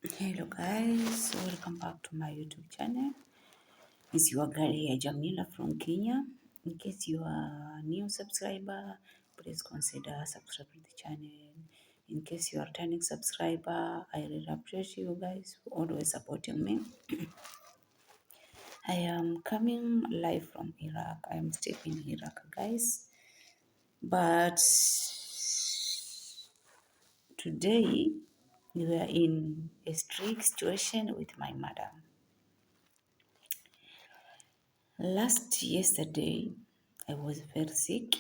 Hello guys, welcome back to my YouTube channel. It's your girl here, Jamila from Kenya. In case you are a new subscriber, please consider subscribing to the channel. In case you are returning subscriber, I really appreciate you guys for always supporting me. I am coming live from Iraq. I am still in Iraq, guys. But today we are in a strict situation with my madam. Yesterday, I was very sick.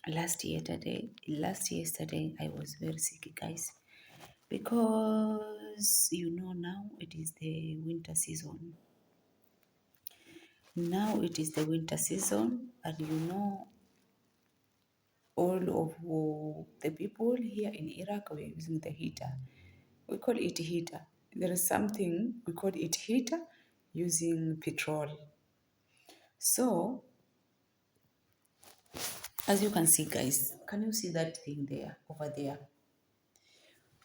Yesterday, I was very sick, guys, because now it is the winter season. Now it is the winter season, and all of the people here in Iraq were using the heater. We call it heater. There is something we call it heater using petrol. So as you can see, guys, can you see that thing there, over there?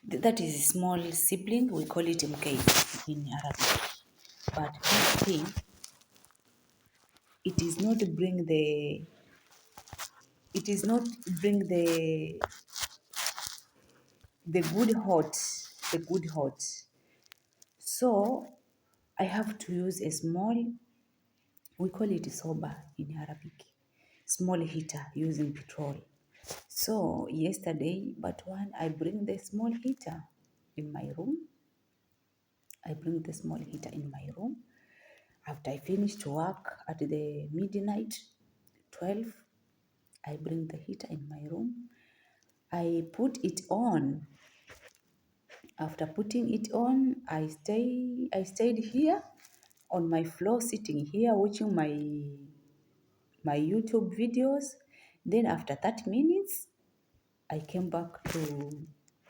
That is a small sibling, we call it mkay in Arabic. But this thing, it is not bring the, it is not bring the good hot. So I have to use a small, we call it soba in Arabic, small heater using petrol. So yesterday, but when I bring the small heater in my room, After I finish to work at the midnight, 12, I bring the heater in my room. I put it on. After putting it on, I stayed here on my floor, sitting here watching my YouTube videos. Then after 30 minutes, I came back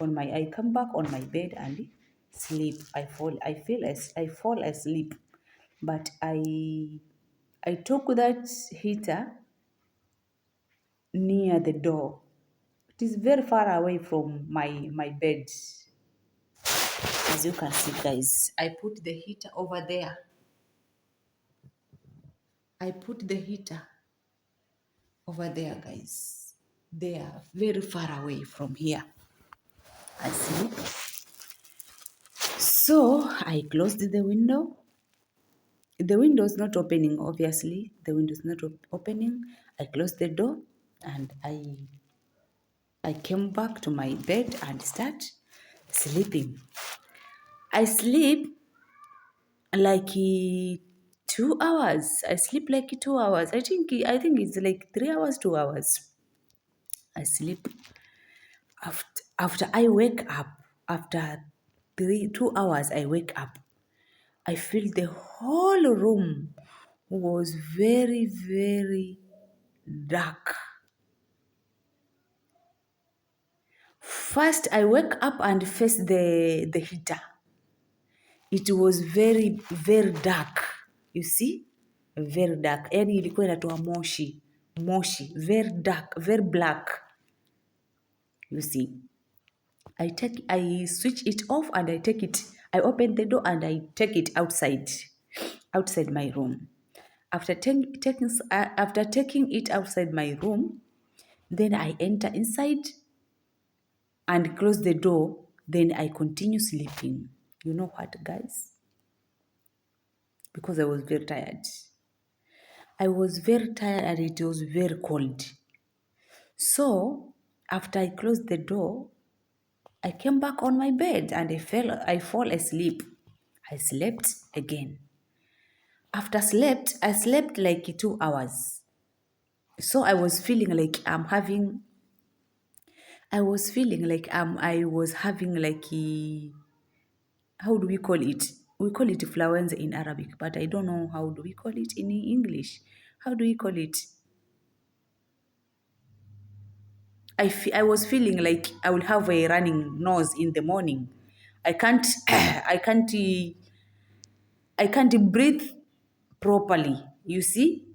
I come back on my bed and sleep. I fall asleep. But I took that heater near the door. It is very far away from my bed. As you can see, guys, I put the heater over there. I put the heater over there, guys. They are very far away from here. I sleep. So I closed the window. The window is not opening, obviously. The window is not opening. I closed the door and I came back to my bed and start sleeping. I sleep like 2 hours. I sleep like 2 hours. I think it's like 3 hours, 2 hours. I sleep. After I wake up, after 2 hours, I wake up. I feel the whole room was very, very dark. First, I wake up and face the heater. It was very, very dark. You see? Very dark. Yani ilikuwa inatoa moshi. Moshi. Very dark. Very black. You see? I switch it off and I open the door and I take it outside my room. After taking it outside my room, then I enter inside and close the door. Then I continue sleeping. You know what, guys? Because I was very tired. And it was very cold. So after I closed the door, I came back on my bed and I fall asleep. I slept again. I slept like 2 hours. So I was feeling like I was having like how do we call it? We call it influenza in Arabic, but I don't know how do we call it in English. How do we call it? I was feeling like I will have a running nose in the morning. I can't I can't breathe properly. You see?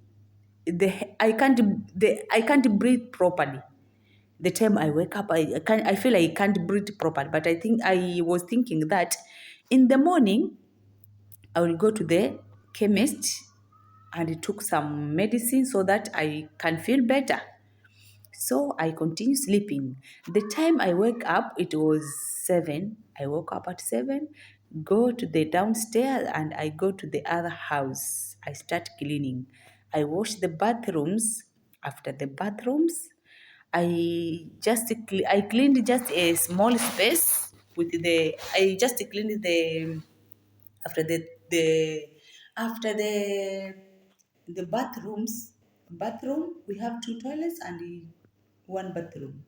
I can't breathe properly. The time I wake up, I feel I can't breathe properly. But I was thinking that in the morning I will go to the chemist and took some medicine so that I can feel better. So I continue sleeping. The time I wake up, it was 7. I woke up at 7, go to the downstairs, and I go to the other house. I start cleaning. I wash the bathrooms. After the bathrooms, I cleaned just a small space with the I just cleaned the after the after the bathroom we have two toilets and one bathroom.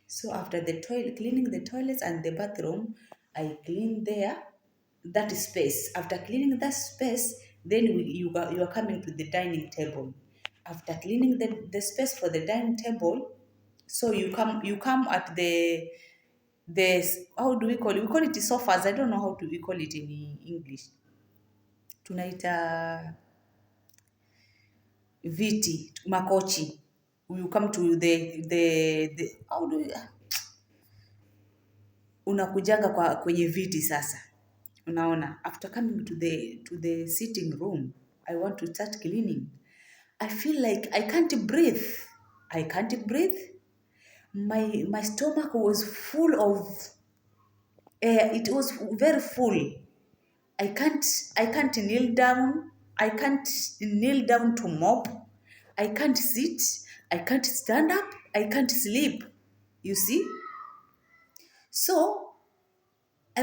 So after the toilet cleaning the toilets and the bathroom, I clean there that space. After cleaning that space, then you are coming to the dining table. After cleaning the space for the dining table, so you come at the how do we call it? We call it the sofas. I don't know how to we call it in English. Tunaita viti, makochi. You come to the how do we, unakujanga kwenye viti sasa. Unaona, after coming to the sitting room, I want to start cleaning. I feel like I can't breathe. I can't breathe. My stomach was full of air. It was very full. I can't I can't kneel down. I can't kneel down to mop. I can't sit. I can't stand up. I can't sleep. You see? So I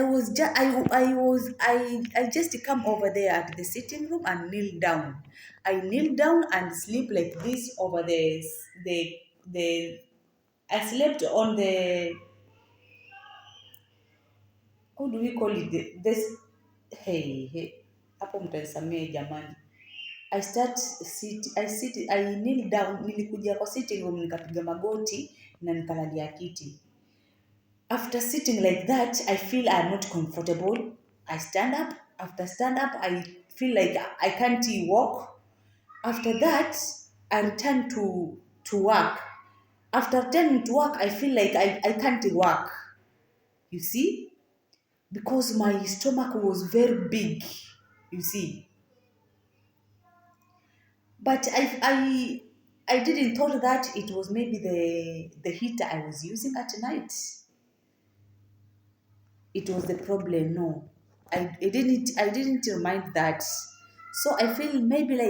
just come over there at the sitting room and kneel down. I kneel down and sleep like this over the I slept on the how do we call it this hey hapo mtanisamee jamani. I kneel down, nilikuja kwa sitting room nikapiga magoti na nikalalia kiti. After sitting like that, I feel I'm not comfortable. I stand up. After stand up, I feel like I can't walk. After that, I return to work. After returning to work, I feel like I can't work. You see? Because my stomach was very big. You see? But I didn't thought that it was maybe the heater I was using at night. It was the problem. No, I didn't remind that. So I feel maybe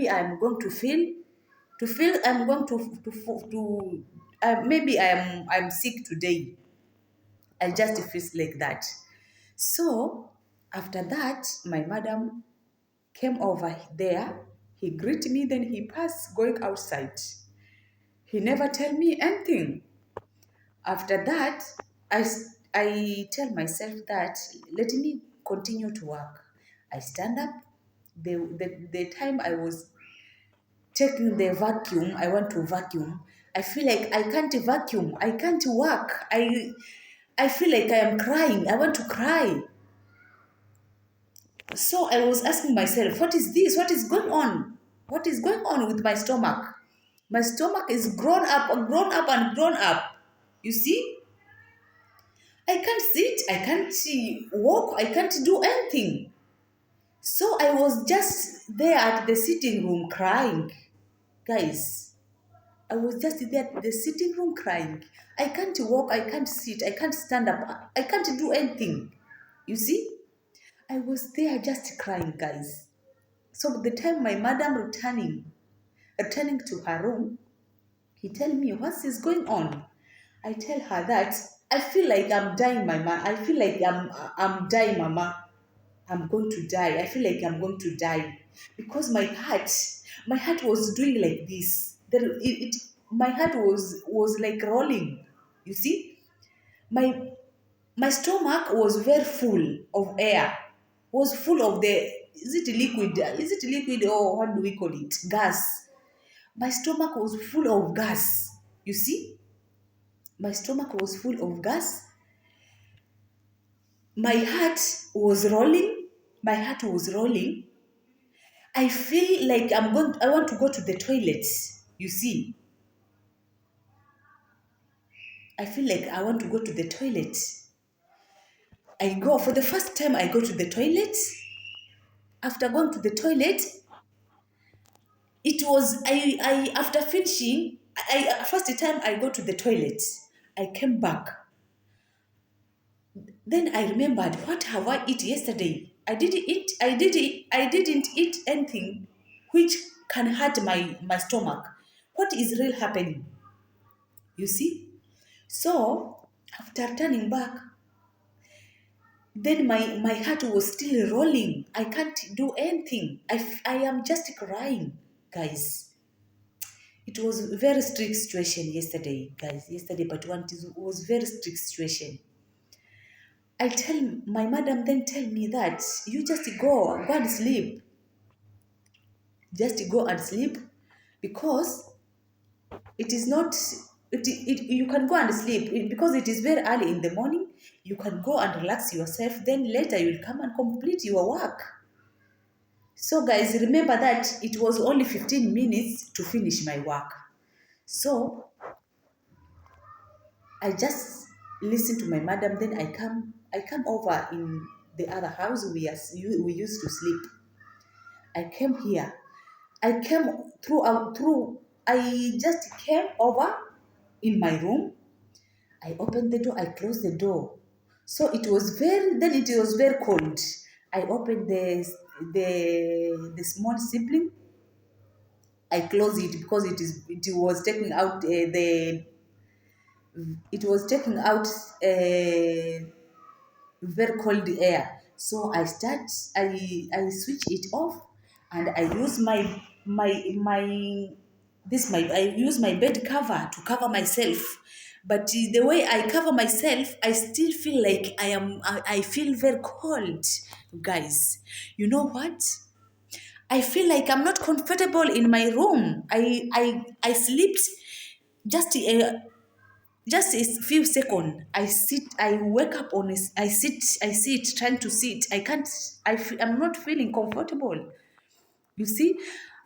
I'm going to feel I'm going to maybe I'm sick today. I just feel like that. So after that, my madam came over there. He greeted me, then he passed going outside. He never tell me anything. After that, I tell myself that let me continue to work. I stand up. The time I was taking the vacuum, I want to vacuum. I feel like I can't vacuum. I can't work. I feel like I am crying. I want to cry. So I was asking myself, what is this? What is going on? What is going on with my stomach? My stomach is grown up and grown up. You see? I can't sit, I can't walk, I can't do anything. So I was just there at the sitting room crying. Guys, I was just there at the sitting room crying. I can't walk, I can't sit, I can't stand up, I can't do anything. You see? I was there just crying, guys. So the time my madam returning to her room, he tell me, what is going on? I tell her that I feel like I'm dying, mama. I feel like I'm dying, mama. I'm going to die. I feel like I'm going to die because my heart was doing like this. My heart was like rolling. You see, my my stomach was very full of air. Was full of the is it liquid? Is it liquid or what do we call it? Gas. My stomach was full of gas. You see, my stomach was full of gas. My heart was rolling. My heart was rolling. I feel like I want to go to the toilet. You see, I feel like I want to go to the toilet. I go for the first time. I go to the toilet. After going to the toilet, it was I after finishing. I first time I go to the toilet. I came back. Then I remembered, what have I eat yesterday? I didn't eat anything which can hurt my stomach. What is real happening? You see? So after turning back, then my heart was still rolling. I can't do anything. I am just crying, guys. It was a very strict situation yesterday, guys. Yesterday, but one it was very strict situation. I tell my madam then tell me that you just go and sleep. Just go and sleep because it is not you can go and sleep because it is very early in the morning. You can go and relax yourself. Then later you will come and complete your work. So guys, remember that it was only 15 minutes to finish my work. So I just listen to my madam. Then I come over in the other house we used to sleep. I came here. I came through. I just came over in my room. I opened the door. I closed the door. So it was very cold. I opened the small sibling. I closed it because it was taking out the it was taking out very cold air. So I switch it off and I use I use my bed cover to cover myself. But the way I cover myself, I still feel like I feel very cold, guys. You know what? I feel like I'm not comfortable in my room. I slept just just a few seconds. I wake up on it. I sit trying to sit. I can't I'm not feeling comfortable. You see,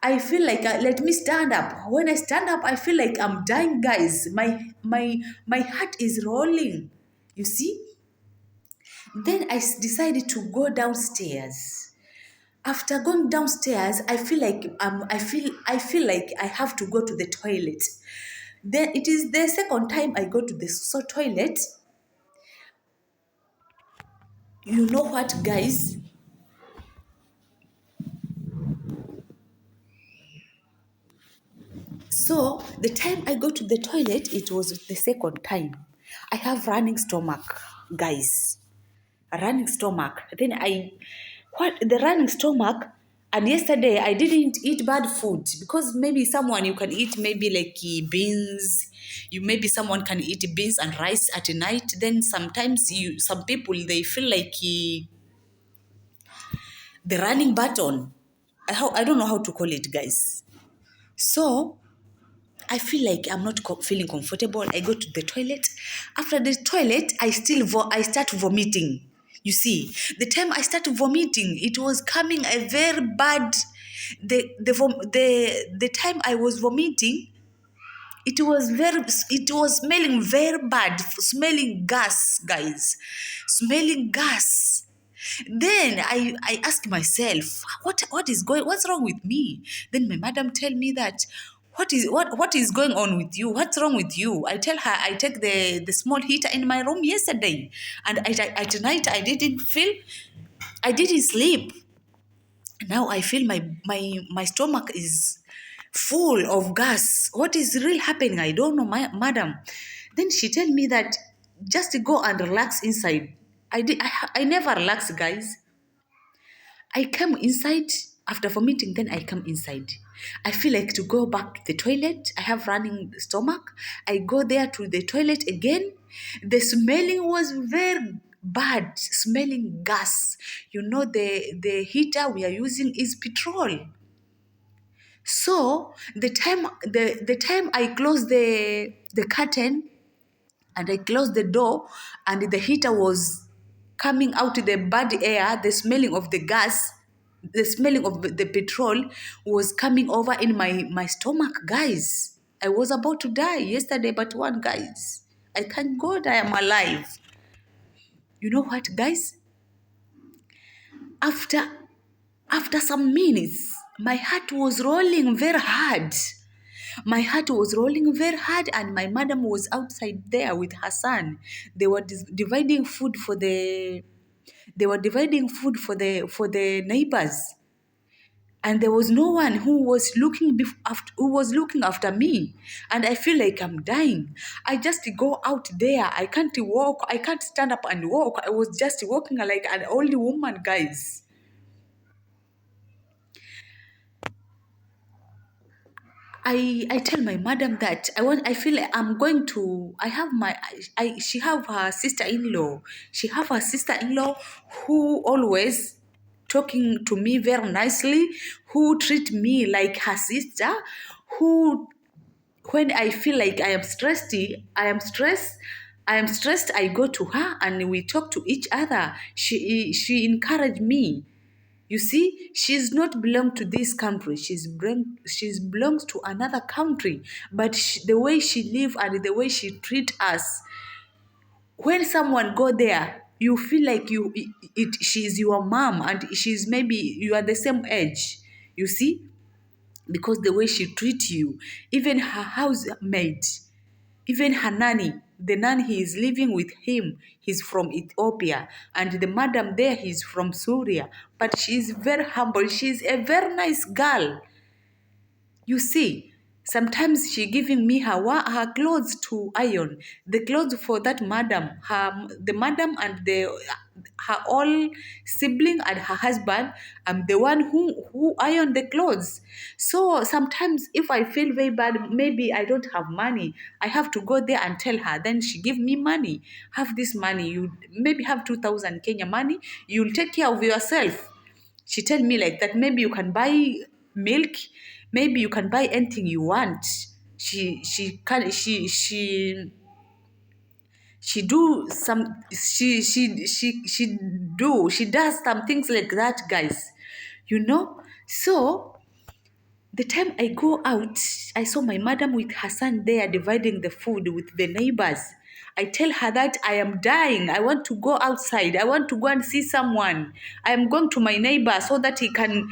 I feel like let me stand up. When I stand up, I feel like I'm dying, guys. My heart is rolling. You see? Then decided to go downstairs. After going downstairs, I feel like I feel like I have to go to the toilet. Then it is the second time I go to the toilet. You know what, guys? So the time I go to the toilet, it was the second time. I have running stomach, guys. A running stomach. Then what the running stomach? And yesterday I didn't eat bad food because maybe someone you can eat maybe like beans. You maybe someone can eat beans and rice at night. Then sometimes some people they feel like the running button. I don't know how to call it, guys. So I feel like I'm not feeling comfortable. I go to the toilet. After the toilet, I start vomiting. You see, the time I started vomiting, it was coming a very bad. The time I was vomiting, it was smelling very bad, smelling gas, guys, smelling gas. Then I asked myself, what's wrong with me? Then my madam tell me that what is going on with you? What's wrong with you? I tell her I take the small heater in my room yesterday, and tonight I didn't sleep. Now I feel my stomach is full of gas. What is really happening? I don't know, madam. Then she tell me that just go and relax inside. I never relax, guys. I come inside after vomiting, then I come inside. I feel like to go back to the toilet. I have running stomach. I go there to the toilet again. The smelling was very bad, smelling gas. You know, the heater we are using is petrol. So the time I closed the curtain and I closed the door and the heater was coming out the bad air, the smelling of the gas, the smelling of the petrol was coming over in my stomach, guys. I was about to die yesterday, but one, guys. I thank God I am alive. You know what, guys? After after some minutes, my heart was rolling very hard. My heart was rolling very hard, and my madam was outside there with her son. They were dividing food for the neighbors, and there was no one who was looking after me, and I feel like I'm dying. I just go out there. I can't walk. I can't stand up and walk. I was just walking like an old woman, guys. I tell my madam that I feel like I'm going to I have my I she have her sister-in-law. She have her sister-in-law who always talking to me very nicely, who treat me like her sister, who when I feel like I am stressed, I go to her and we talk to each other. She encouraged me. You see, she's not belong to this country. She's belongs to another country. But the way she live and the way she treat us, when someone go there, you feel like she's your mom and she's maybe you are the same age. You see, because the way she treat you, even her housemaid, even her nanny, the nanny he is living with him, he's from Ethiopia, and the madam there, he's from Syria. But she's very humble. She's a very nice girl. You see, sometimes she giving me her clothes to iron. The clothes for that madam, the madam and her all sibling and her husband. I'm the one who iron the clothes. So sometimes if I feel very bad, maybe I don't have money, I have to go there and tell her. Then she give me money. Have this money. You maybe have 2,000 Kenya money. You'll take care of yourself. She tell me like that. Maybe you can buy milk. Maybe you can buy anything you want. She can she do some she does some things like that, guys. You know. So the time I go out, I saw my madam with her son there dividing the food with the neighbors. I tell her that I am dying. I want to go outside. I want to go and see someone. I am going to my neighbor so that he can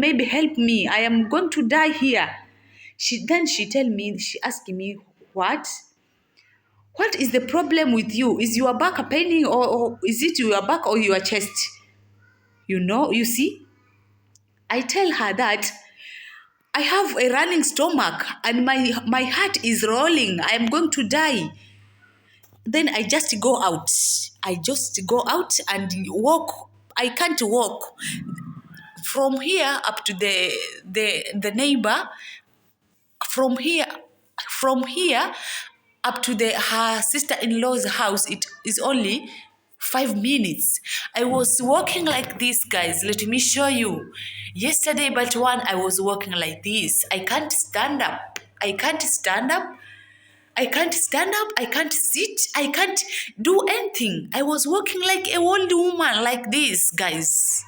maybe help me. I am going to die here. She asked me, what is the problem with you? Is your back paining or is it your back or your chest? You see? I tell her that I have a running stomach and my heart is rolling. I am going to die. Then I just go out. I just go out and walk. I can't walk from here up to the neighbor. From here up to her sister-in-law's house, it is only 5 minutes. I was walking like this, guys. Let me show you. Yesterday, but one, I was walking like this. I can't stand up. I can't stand up. I can't stand up. I can't sit. I can't do anything. I was walking like a old woman like this, guys.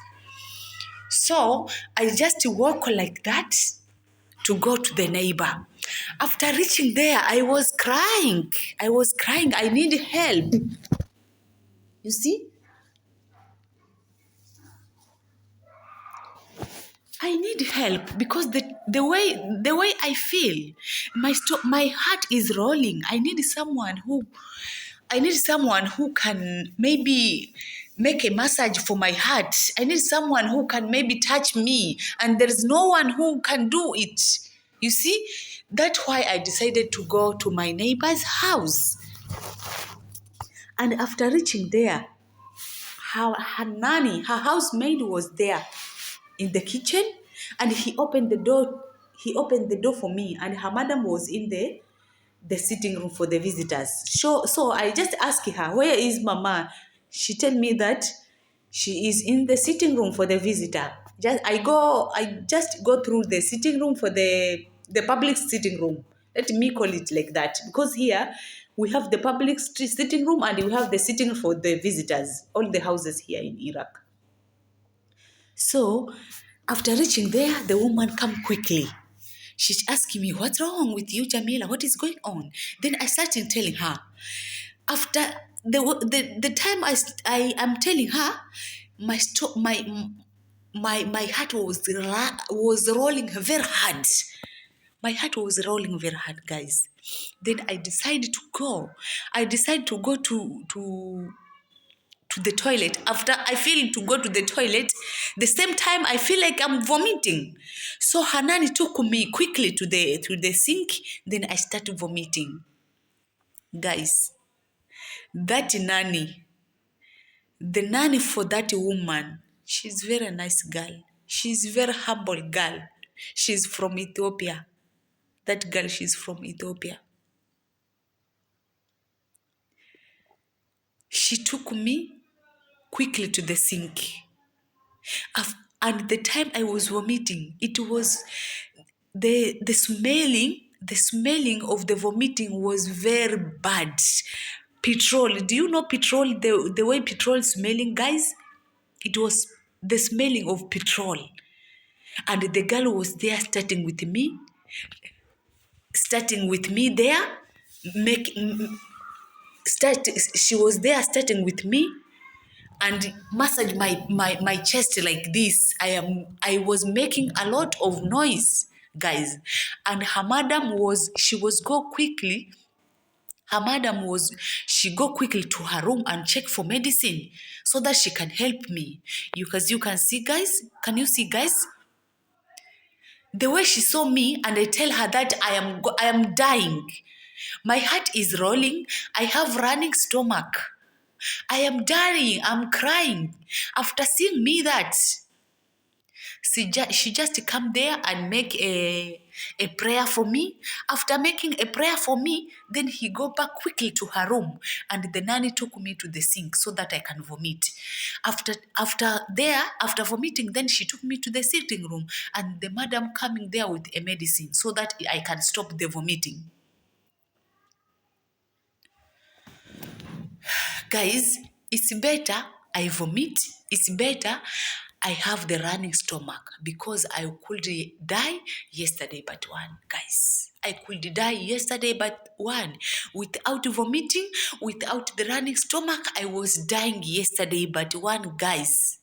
So I just walk like that to go to the neighbor. After reaching there, I was crying. I need help. You see? I need help because the way I feel, my heart is rolling. I need someone who can maybe make a massage for my heart. I need someone who can maybe touch me, and there is no one who can do it. You see? That's why I decided to go to my neighbor's house. And after reaching there, her housemaid was there in the kitchen, and he opened the door. He opened the door for me, and her madam was in the sitting room for the visitors. So I just asked her, where is Mama? She told me that she is in the sitting room for the visitor. I just go through the sitting room for the public sitting room. Let me call it like that, because here we have the public sitting room and we have the sitting room for the visitors, all the houses here in Iraq. So after reaching there, the woman come quickly. She's asking me, what's wrong with you, Jamila? What is going on? Then I started telling her. After the time I am telling her, my heart was rolling very hard. My heart was rolling very hard, guys. Then I decided to go. I decided to go to the toilet. After I feel to go to the toilet, the same time I feel like I'm vomiting. So Hanani took me quickly to the sink. Then I started vomiting. Guys, that nanny, the nanny for that woman, she's very nice girl. She's very humble girl. She's from Ethiopia. That girl, she's from Ethiopia. She took me quickly to the sink. And the time I was vomiting, it was the smelling of the vomiting was very bad. Petrol. Do you know petrol? The way petrol smelling, guys? It was the smelling of petrol. And the girl was there starting with me there, she was there starting with me and massage my chest like this. I was making a lot of noise, guys. And she go quickly to her room and check for medicine so that she can help me. You can see, guys. Can you see, guys? The way she saw me, and I tell her that I am dying. My heart is rolling. I have running stomach. I am dying. I'm crying. After seeing me that, she just come there and make a prayer for me. After making a prayer for me, then he go back quickly to her room, and the nanny took me to the sink so that I can vomit. After vomiting, then she took me to the sitting room, and the madam coming there with a medicine so that I can stop the vomiting. Guys, it's better I vomit. It's better I have the running stomach, because I could die yesterday but one, guys. I could die yesterday but one. Without vomiting, without the running stomach, I was dying yesterday but one, guys.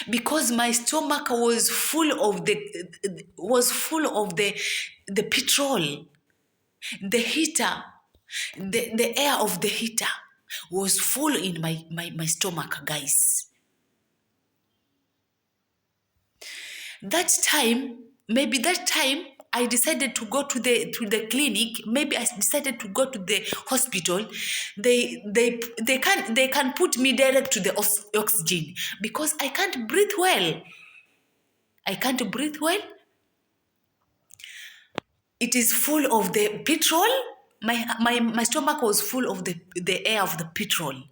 Because my stomach was full of the petrol, the heater, the air of the heater was full in my stomach, guys. That time I decided to go to the clinic. Maybe I decided to go to the hospital. They can put me direct to the oxygen because I can't breathe well. It is full of the petrol. My stomach was full of the air of the petrol.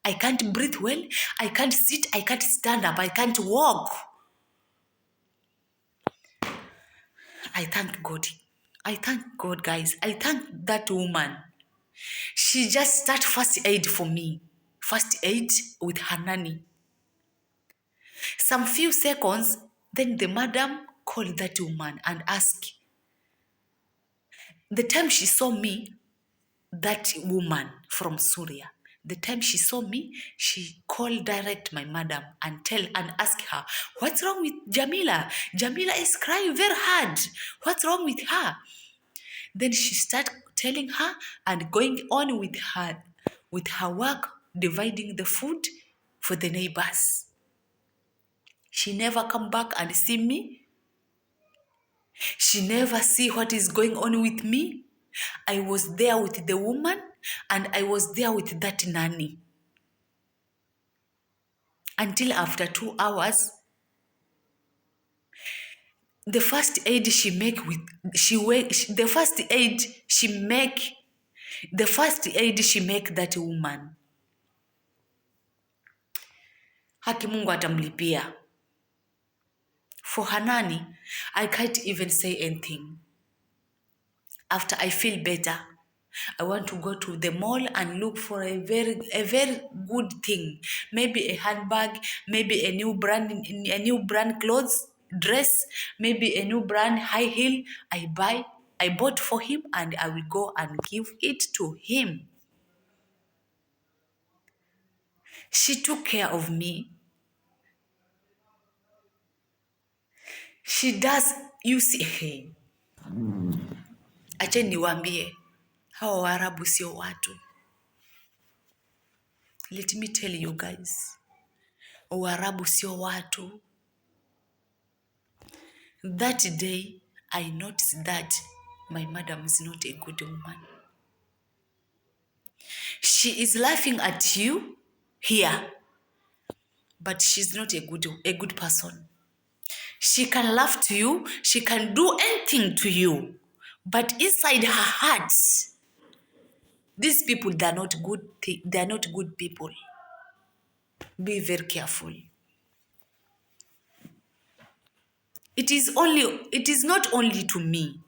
I can't breathe well. I can't sit. I can't stand up. I can't walk. I thank God. I thank God, guys. I thank that woman. She just started first aid for me. First aid with her nanny. Some few seconds, then the madam called that woman and asked. The time she saw me, that woman from Syria, the time she saw me, she called direct my madam and ask her, what's wrong with Jamila? Jamila is crying very hard. What's wrong with her? Then she started telling her and going on with her work, dividing the food for the neighbors. She never come back and see me. She never see what is going on with me. I was there with the woman and I was there with that nanny. Until after 2 hours, the first aid she make that woman. Haki Mungu atamlipia. For Hanani, I can't even say anything. After I feel better, I want to go to the mall and look for a very good thing. Maybe a handbag, maybe a new brand clothes. dress, maybe a new brand high heel I bought for him, and I will go and give it to him. She took care of me. She does, you see, hey. Acheni niwaambie, hawa Waarabu sio watu. Let me tell you guys, Waarabu sio watu. That day, I noticed that my madam is not a good woman. She is laughing at you here, but she's not a good person. She can laugh to you, she can do anything to you, but inside her heart, these people, they are not good people. Be very careful. It is not only to me.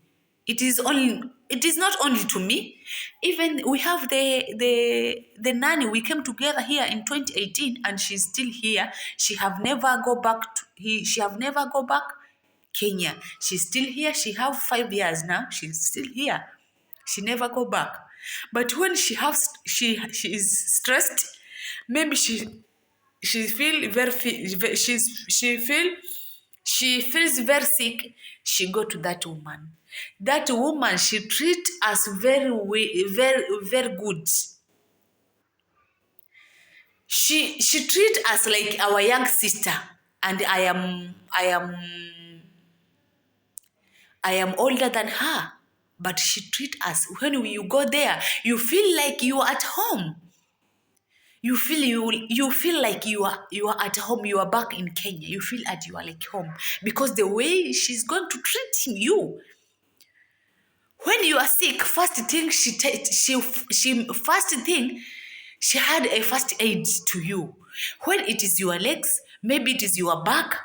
It is not only to me. Even we have the nanny. We came together here in 2018, and she's still here. She have never go back Kenya. She's still here. She have 5 years now. She's still here. She never go back. But when she is stressed, maybe she feels very sick. She go to that woman. That woman, she treat us very very good. She treat us like our young sister, and I am older than her, but she treat us. When you go there, you feel like you are at home. You feel like you are at home. You are back in Kenya. You feel that you are like home, because the way she's going to treat you. When you are sick, first thing she had a first aid to you. When it is your legs, maybe it is your back,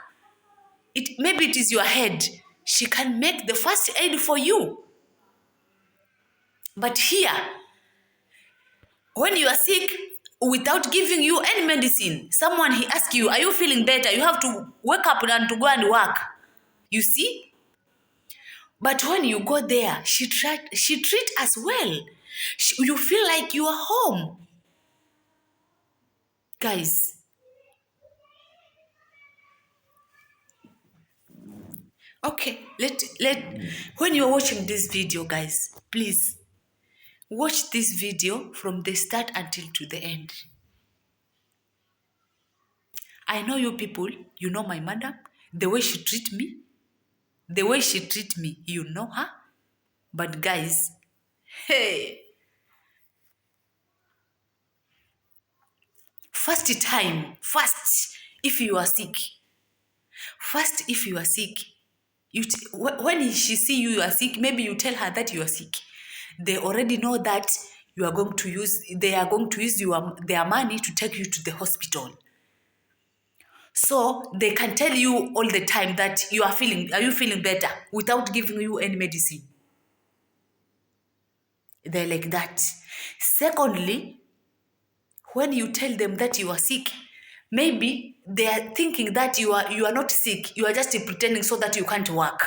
maybe it is your head, she can make the first aid for you. But here, when you are sick, without giving you any medicine, someone he asks you, are you feeling better? You have to wake up and to go and work. You see? But when you go there, she treat us well. You feel like you are home. Guys, okay, when you're watching this video, guys, please watch this video from the start until to the end. I know you people, you know my madam, the way she treat me, you know her. But guys, hey, first, if you are sick, when she see you are sick, maybe you tell her that you are sick. They already know that they are going to use their money to take you to the hospital. So they can tell you all the time that are you feeling better, without giving you any medicine. They're like that. Secondly, when you tell them that you are sick, maybe they are thinking that you are not sick. You are just pretending so that you can't work.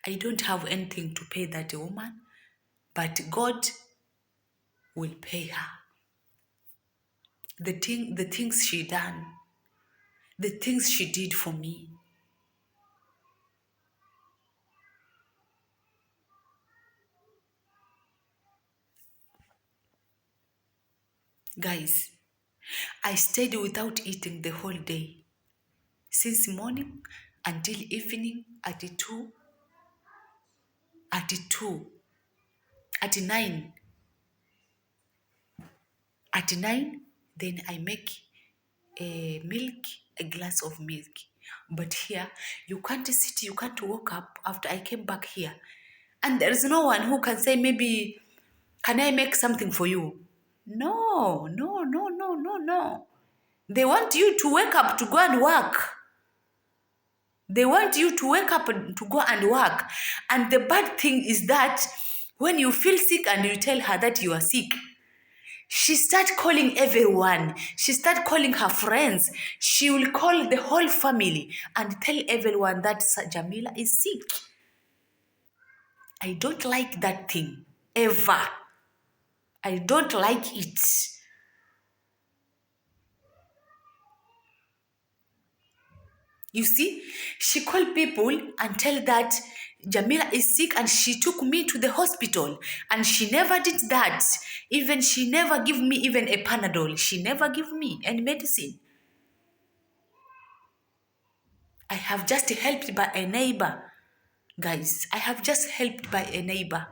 I don't have anything to pay that woman, but God will pay her. The things she done, the things she did for me. Guys, I stayed without eating the whole day, since morning until evening at 2, at 9. At 9, then I make a glass of milk. But here, you can't sit, you can't walk up after I came back here. And there is no one who can say, maybe, can I make something for you? No. They want you to wake up to go and work. And the bad thing is that When you feel sick and you tell her that you are sick, she start calling everyone. She start calling her friends. She will call the whole family and tell everyone that Jamila is sick. I don't like that thing. Ever. I don't like it. You see, she called people and tell that Jamila is sick and she took me to the hospital. And she never did that. Even she never give me even a Panadol. She never give me any medicine. I have just helped by a neighbor. Guys, I have just helped by a neighbor.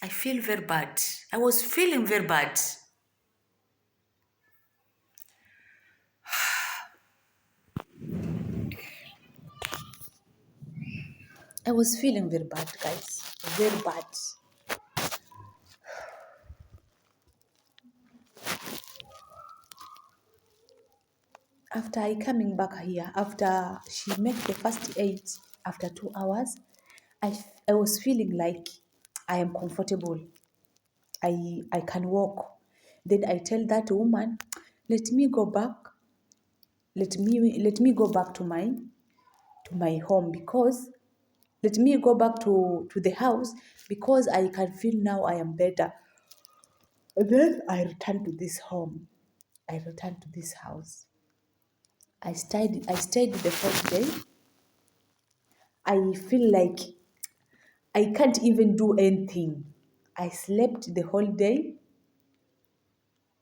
I feel very bad. I was feeling very bad. I was feeling very bad, guys. Very bad. After I coming back here, after she made the first aid, after 2 hours, I was feeling like I am comfortable. I can walk. Then I tell that woman, let me go back. Let me go back to my home, because let me go back to the house, because I can feel now I am better. And then I returned to this home. I returned to this house. I stayed the first day. I feel like I can't even do anything. I slept the whole day.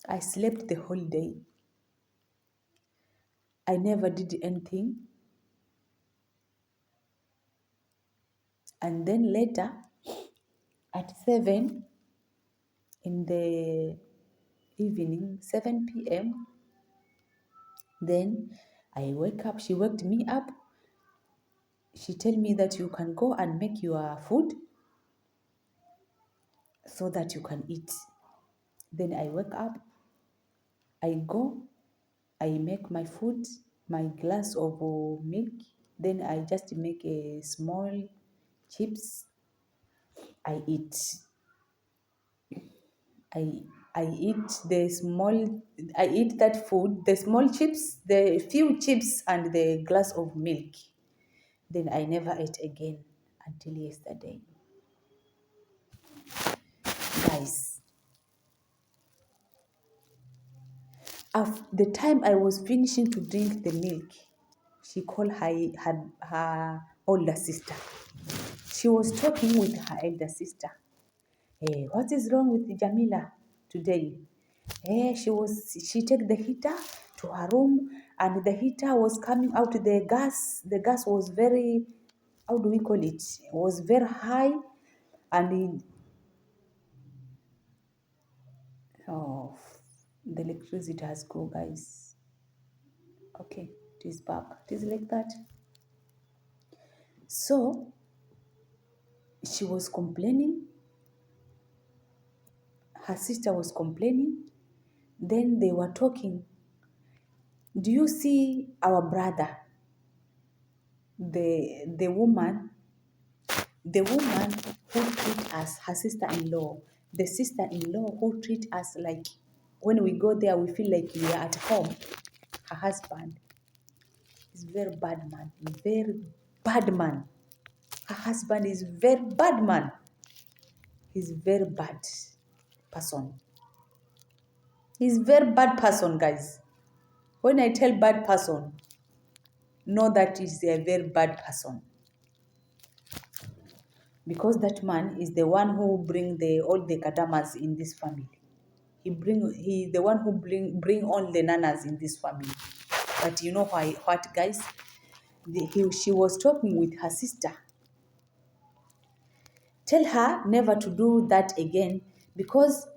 I slept the whole day. I never did anything. And then later, at 7 in the evening, 7 p.m., then I wake up. She waked me up. She tell me that you can go and make your food so that you can eat. Then I wake up. I go. I make my food, my glass of milk. Then I just make a small chips. I eat. I I eat the small. I eat that food, the small chips, the few chips, and the glass of milk. Then I never ate again until yesterday. Guys, the time I was finishing to drink the milk, she called her older sister. She was talking with her elder sister. Hey, what is wrong with Jamila today? Hey, she took the heater to her room, and the heater was coming out the gas. The gas was very, how do we call it? It was very high, and oh, the electricity has go, guys. Okay, it is back. It is like that. So she was complaining. Her sister was complaining. Then they were talking. Do you see our brother? The woman who treat us, her sister-in-law, the sister-in-law who treat us like, when we go there, we feel like we are at home. Her husband is very bad man, very bad man. Her husband is very bad man. He's very bad person. He's very bad person, guys. When I tell bad person, know that is a very bad person. Because that man is the one who bring all the kadamas in this family. He the one who bring all the nanas in this family. But you know why? What, guys? She was talking with her sister. Tell her never to do that again, because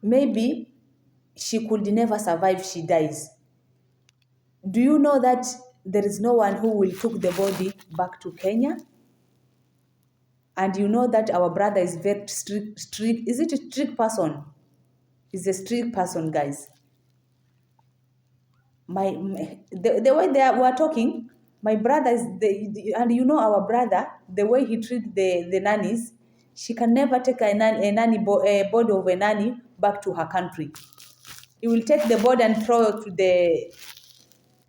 maybe she could never survive. She dies. Do you know that there is no one who will take the body back to Kenya? And you know that our brother is very strict. Is it a strict person? He's a strict person, guys. the way they were talking, my brother is and you know our brother, the way he treat the nannies, she can never take a body of a nanny back to her country. He will take the body and throw it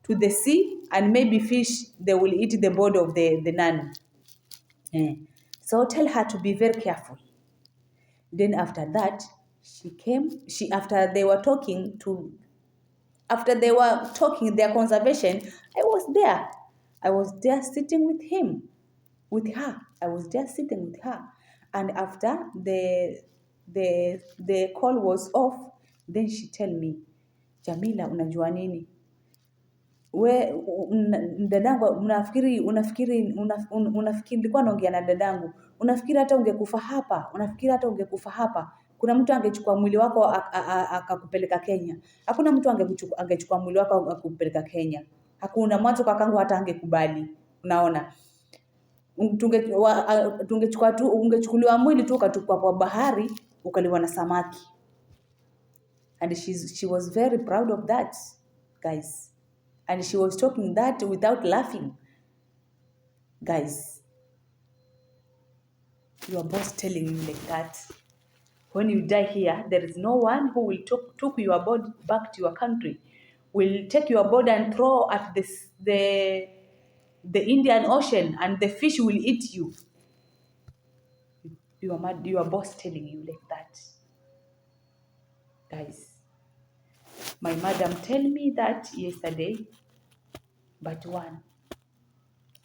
to the sea, and maybe fish, they will eat the body of the nanny. So tell her to be very careful. Then after that, after they were talking their conversation, I was there. I was there sitting with her. I was there sitting with her. And after the call was off, then she tell me, Jamila, unajua nini? Dadangu, unafikiri nilikuwa naongea na dadangu, unafikiri hata ungekufa hapa, kuna mtu angechukua mwili wako akakupeleka Kenya? Hakuna mtu angechukua mwili wako akakupeleka Kenya. Hakuna. Mwanzo kakangu hata angekubali. Unaona, ungechukuliwa mwili tu ukatupwa kwa bahari ukaliwa na samaki. And she was very proud of that, guys. And she was talking that without laughing. Guys, your boss telling you like that. When you die here, there is no one who will took your body back to your country. Will take your body and throw at the Indian Ocean, and the fish will eat you. Your boss telling you like that. Guys, my madam tell me that yesterday, but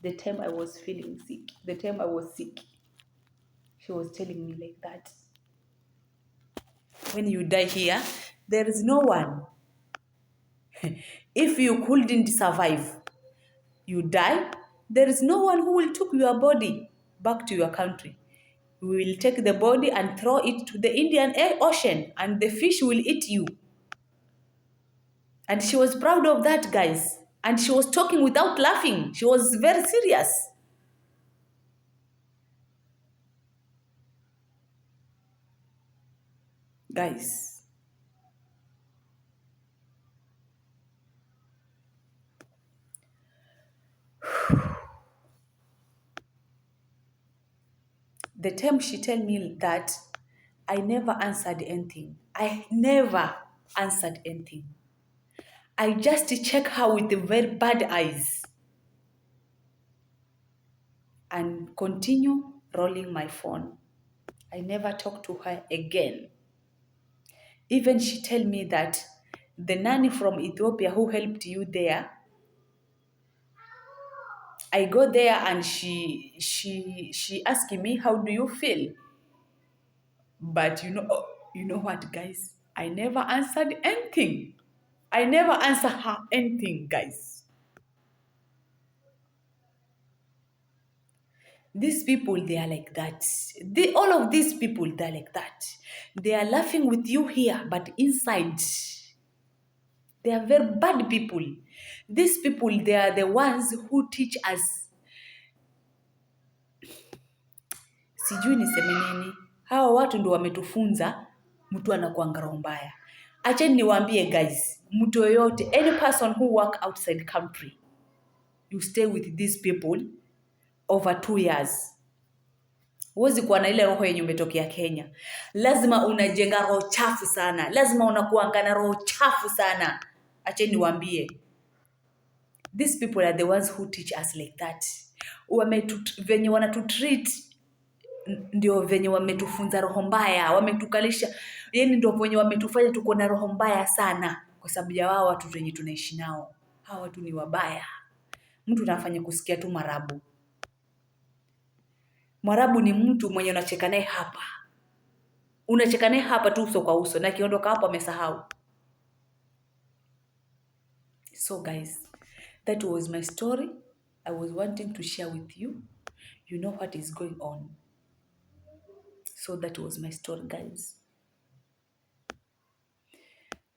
the time I was feeling sick, the time I was sick, she was telling me like that. When you die here, there is no one. If you couldn't survive, you die, there is no one who will take your body back to your country. We will take the body and throw it to the Indian Ocean, and the fish will eat you. And she was proud of that, guys. And she was talking without laughing. She was very serious. Guys, the time she tell me that, I never answered anything. I never answered anything. I just check her with the very bad eyes and continue rolling my phone. I never talked to her again. Even she tell me that the nanny from Ethiopia who helped you there, I go there and she asking me, how do you feel? But you know what, guys? I never answered anything. I never answer her anything, guys. These people, they are like that. All of these people, they're like that. They are laughing with you here, but inside, they are very bad people. These people, they are the ones who teach us. Sijui niseme nini. Hawa watu ndio wametufunza mtu anakuanga roho mbaya. Acheni niwaambie, guys, mtu yoyote, any person who work outside country, you stay with these people over 2 years. Huwezi kuwa na ile roho yenye umetokea Kenya. Lazima unajenga roho chafu sana. Lazima unakuanga na roho chafu sana. Acheni niwaambie. These people are the ones who teach us like that. Venye wanatutreat ndio venye wametufunza roho mbaya, wametukalisha, yani ndio venye wametufanya tuko na roho mbaya sana kwa sababu ya wao watu wenye tunaishi nao. Hao watu ni wabaya. Mtu anafanya kusikia tu marabu. Mwarabu ni mtu mwenye unacheka naye hapa. Unacheka naye hapa tu uso kwa uso, na kiondoka hapo amesahau. So guys, that was my story. I was wanting to share with you. You know what is going on. So that was my story, guys.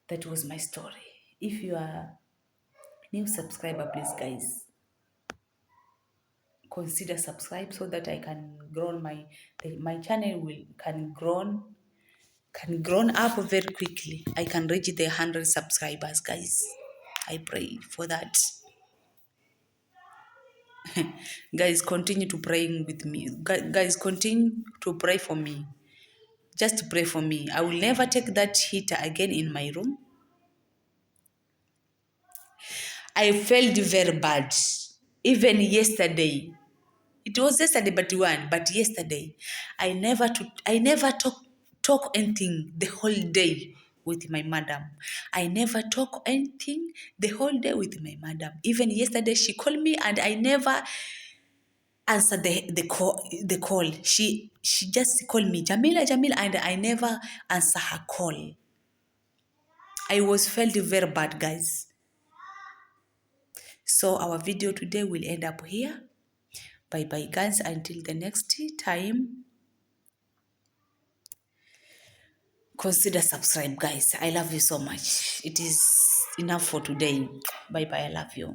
That was my story. If you are new subscriber, please, guys, consider subscribe so that I can grow my channel can grow up very quickly. I can reach the 100 subscribers, guys. I pray for that. Guys, continue to praying with me. Guys, continue to pray for me. Just pray for me. I will never take that heater again in my room. I felt very bad. Even yesterday. It was yesterday but yesterday. I never talk anything the whole day with my madam. I never talk anything the whole day with my madam. Even yesterday she called me and I never answer the call. She just called me, Jamila, and I never answer her call. I was felt very bad, guys. So our video today will end up here. Bye bye, guys, until the next time. Consider subscribe, guys. I love you so much. It is enough for today. Bye bye. I love you.